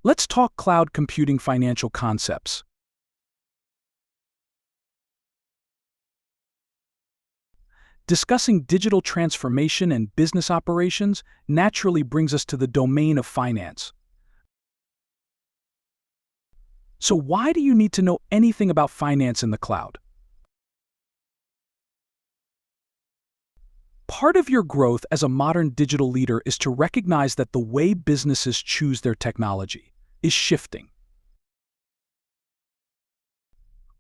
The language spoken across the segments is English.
Let's talk cloud computing financial concepts. Discussing digital transformation and business operations naturally brings us to the domain of finance. So why do you need to know anything about finance in the cloud? Part of your growth as a modern digital leader is to recognize that the way businesses choose their technology is shifting.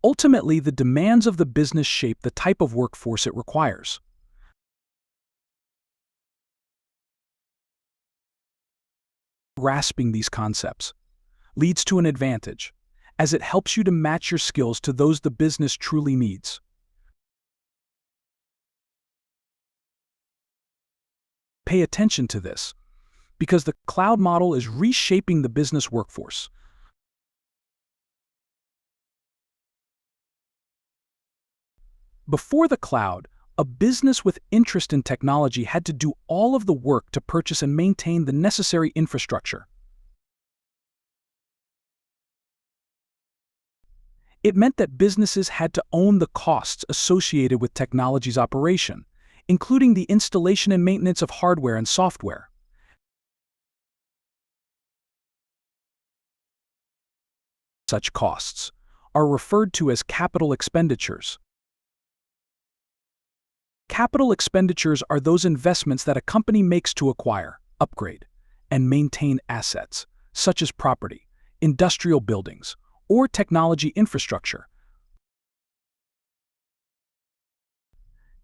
Ultimately, the demands of the business shape the type of workforce it requires. Grasping these concepts leads to an advantage, as it helps you to match your skills to those the business truly needs. Pay attention to this, because the cloud model is reshaping the business workforce. Before the cloud, a business with interest in technology had to do all of the work to purchase and maintain the necessary infrastructure. It meant that businesses had to own the costs associated with technology's operation, including the installation and maintenance of hardware and software. Such costs are referred to as capital expenditures. Capital expenditures are those investments that a company makes to acquire, upgrade, and maintain assets, such as property, industrial buildings, or technology infrastructure.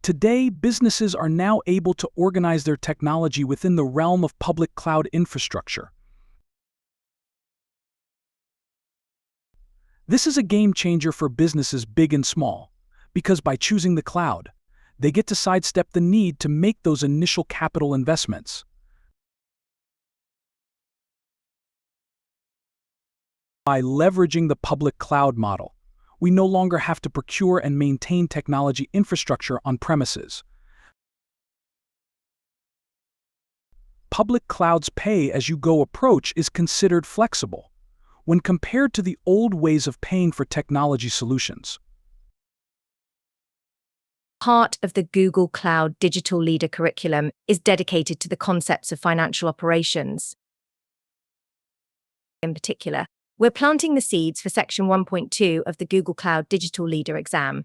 Today, businesses are now able to organize their technology within the realm of public cloud infrastructure. This is a game changer for businesses big and small, because by choosing the cloud, they get to sidestep the need to make those initial capital investments. By leveraging the public cloud model, we no longer have to procure and maintain technology infrastructure on premises. Public cloud's pay-as-you-go approach is considered flexible when compared to the old ways of paying for technology solutions. Part of the Google Cloud Digital Leader curriculum is dedicated to the concepts of financial operations. In particular, we're planting the seeds for Section 1.2 of the Google Cloud Digital Leader exam.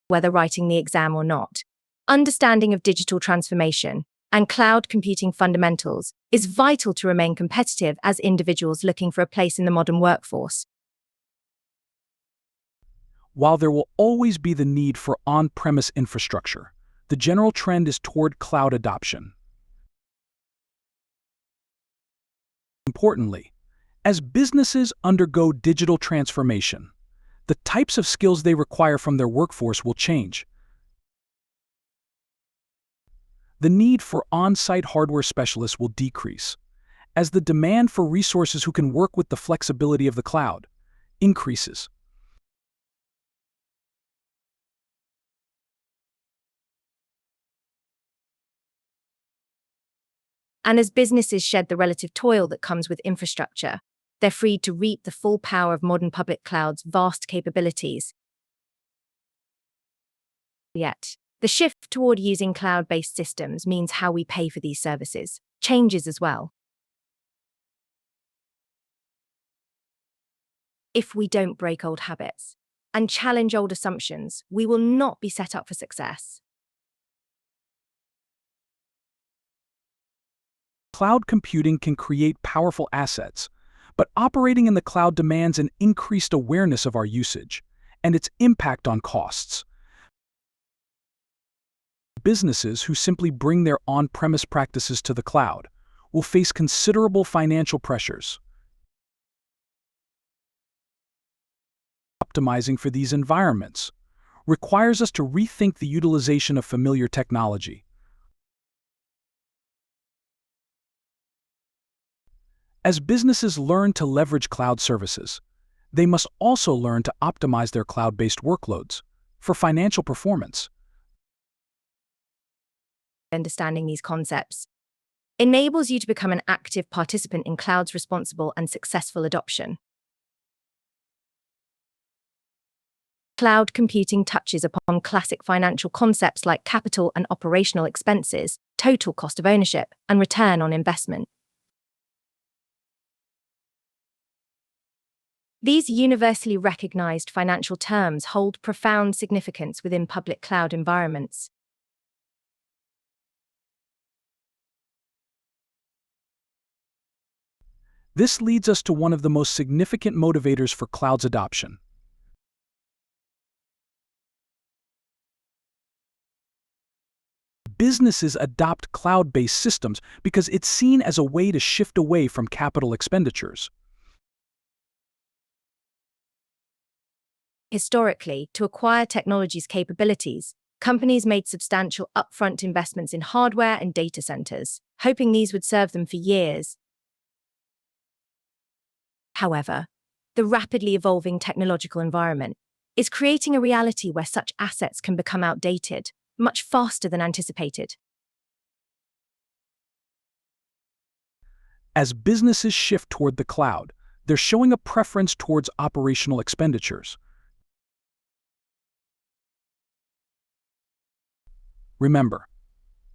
Whether writing the exam or not, understanding of digital transformation and cloud computing fundamentals is vital to remain competitive as individuals looking for a place in the modern workforce. While there will always be the need for on-premise infrastructure, the general trend is toward cloud adoption. Importantly, as businesses undergo digital transformation, the types of skills they require from their workforce will change. The need for on-site hardware specialists will decrease, as the demand for resources who can work with the flexibility of the cloud increases. And as businesses shed the relative toil that comes with infrastructure, they're freed to reap the full power of modern public cloud's vast capabilities. Yet, the shift toward using cloud-based systems means how we pay for these services changes as well. If we don't break old habits and challenge old assumptions, we will not be set up for success. Cloud computing can create powerful assets, but operating in the cloud demands an increased awareness of our usage and its impact on costs. Businesses who simply bring their on-premise practices to the cloud will face considerable financial pressures. Optimizing for these environments requires us to rethink the utilization of familiar technology. As businesses learn to leverage cloud services, they must also learn to optimize their cloud-based workloads for financial performance. Understanding these concepts enables you to become an active participant in cloud's responsible and successful adoption. Cloud computing touches upon classic financial concepts like capital and operational expenses, total cost of ownership, and return on investment. These universally recognized financial terms hold profound significance within public cloud environments. This leads us to one of the most significant motivators for cloud's adoption. Businesses adopt cloud-based systems because it's seen as a way to shift away from capital expenditures. Historically, to acquire technology's capabilities, companies made substantial upfront investments in hardware and data centers, hoping these would serve them for years. However, the rapidly evolving technological environment is creating a reality where such assets can become outdated much faster than anticipated. As businesses shift toward the cloud, they're showing a preference towards operational expenditures. Remember,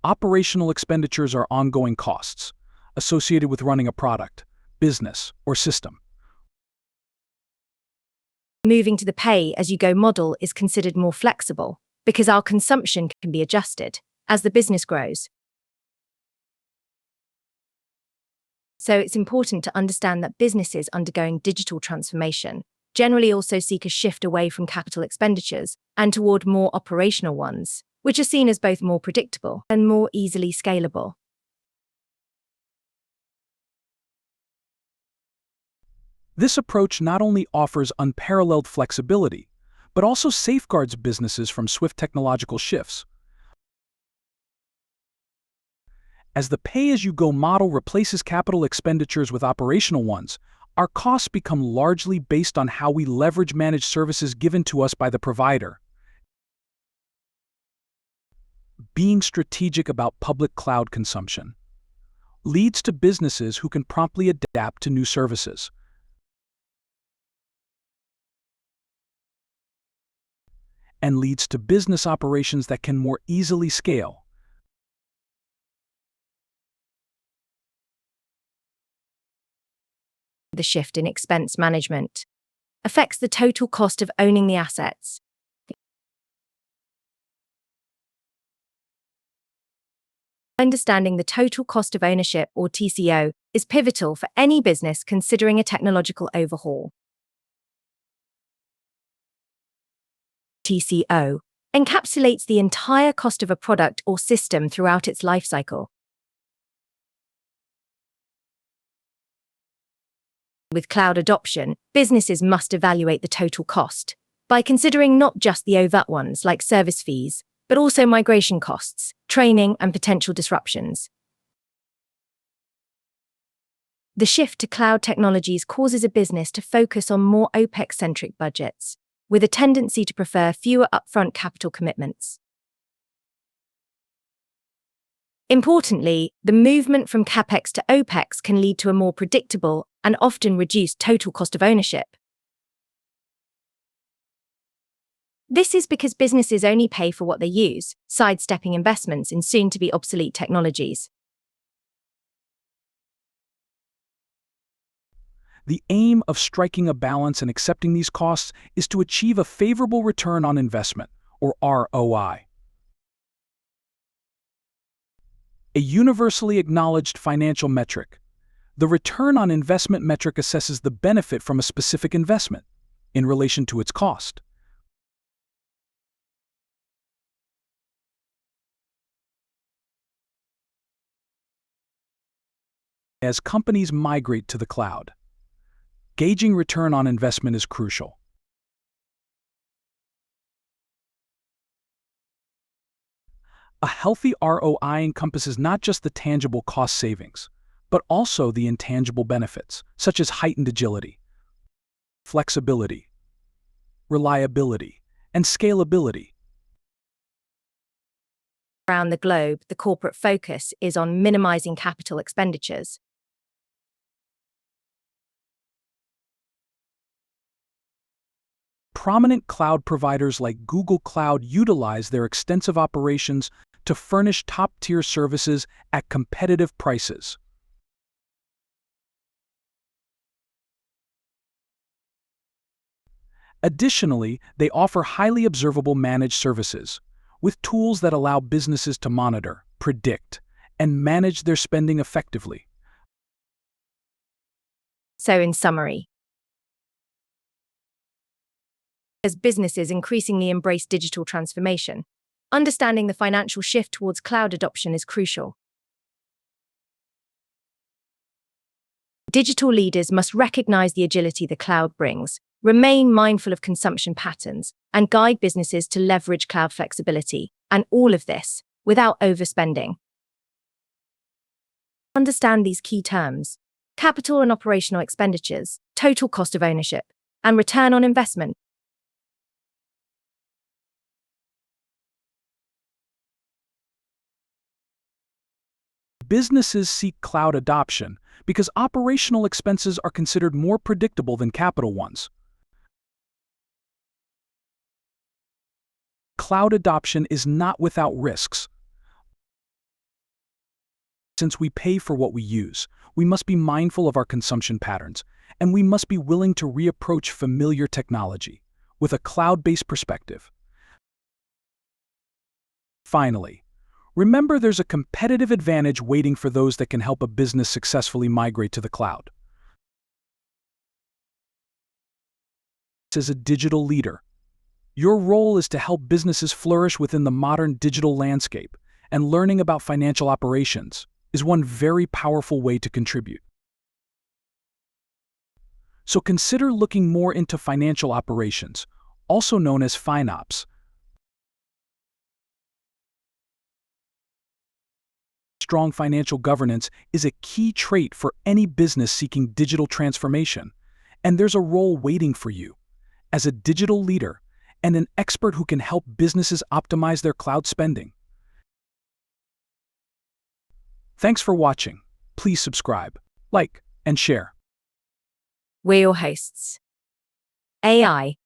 operational expenditures are ongoing costs associated with running a product, business, or system. Moving to the pay-as-you-go model is considered more flexible because our consumption can be adjusted as the business grows. So it's important to understand that businesses undergoing digital transformation generally also seek a shift away from capital expenditures and toward more operational ones, which are seen as both more predictable and more easily scalable. This approach not only offers unparalleled flexibility, but also safeguards businesses from swift technological shifts. As the pay-as-you-go model replaces capital expenditures with operational ones, our costs become largely based on how we leverage managed services given to us by the provider. Being strategic about public cloud consumption leads to businesses who can promptly adapt to new services. And leads to business operations that can more easily scale. The shift in expense management affects the total cost of owning the assets. Understanding the total cost of ownership, or TCO, is pivotal for any business considering a technological overhaul. TCO encapsulates the entire cost of a product or system throughout its lifecycle. With cloud adoption, businesses must evaluate the total cost by considering not just the overt ones like service fees, but also migration costs, training, and potential disruptions. The shift to cloud technologies causes a business to focus on more OpEx-centric budgets, with a tendency to prefer fewer upfront capital commitments. Importantly, the movement from CapEx to OpEx can lead to a more predictable and often reduced total cost of ownership. This is because businesses only pay for what they use, sidestepping investments in soon-to-be obsolete technologies. The aim of striking a balance and accepting these costs is to achieve a favorable return on investment, or ROI. A universally acknowledged financial metric, the return on investment metric assesses the benefit from a specific investment in relation to its cost. As companies migrate to the cloud, gauging return on investment is crucial. A healthy ROI encompasses not just the tangible cost savings, but also the intangible benefits, such as heightened agility, flexibility, reliability, and scalability. Around the globe, the corporate focus is on minimizing capital expenditures. Prominent cloud providers like Google Cloud utilize their extensive operations to furnish top-tier services at competitive prices. Additionally, they offer highly observable managed services, with tools that allow businesses to monitor, predict, and manage their spending effectively. So, in summary, as businesses increasingly embrace digital transformation, understanding the financial shift towards cloud adoption is crucial. Digital leaders must recognize the agility the cloud brings, remain mindful of consumption patterns, and guide businesses to leverage cloud flexibility, and all of this without overspending. Understand these key terms: capital and operational expenditures, total cost of ownership, and return on investment. Businesses seek cloud adoption because operational expenses are considered more predictable than capital ones. Cloud adoption is not without risks. Since we pay for what we use, we must be mindful of our consumption patterns, and we must be willing to reapproach familiar technology with a cloud-based perspective. Finally, remember there's a competitive advantage waiting for those that can help a business successfully migrate to the cloud. As a digital leader, your role is to help businesses flourish within the modern digital landscape, and learning about financial operations is one very powerful way to contribute. So consider looking more into financial operations, also known as FinOps. Strong financial governance is a key trait for any business seeking digital transformation, and there's a role waiting for you as a digital leader and an expert who can help businesses optimize their cloud spending. Thanks for watching. Please subscribe, like, and share. We're your hosts. AI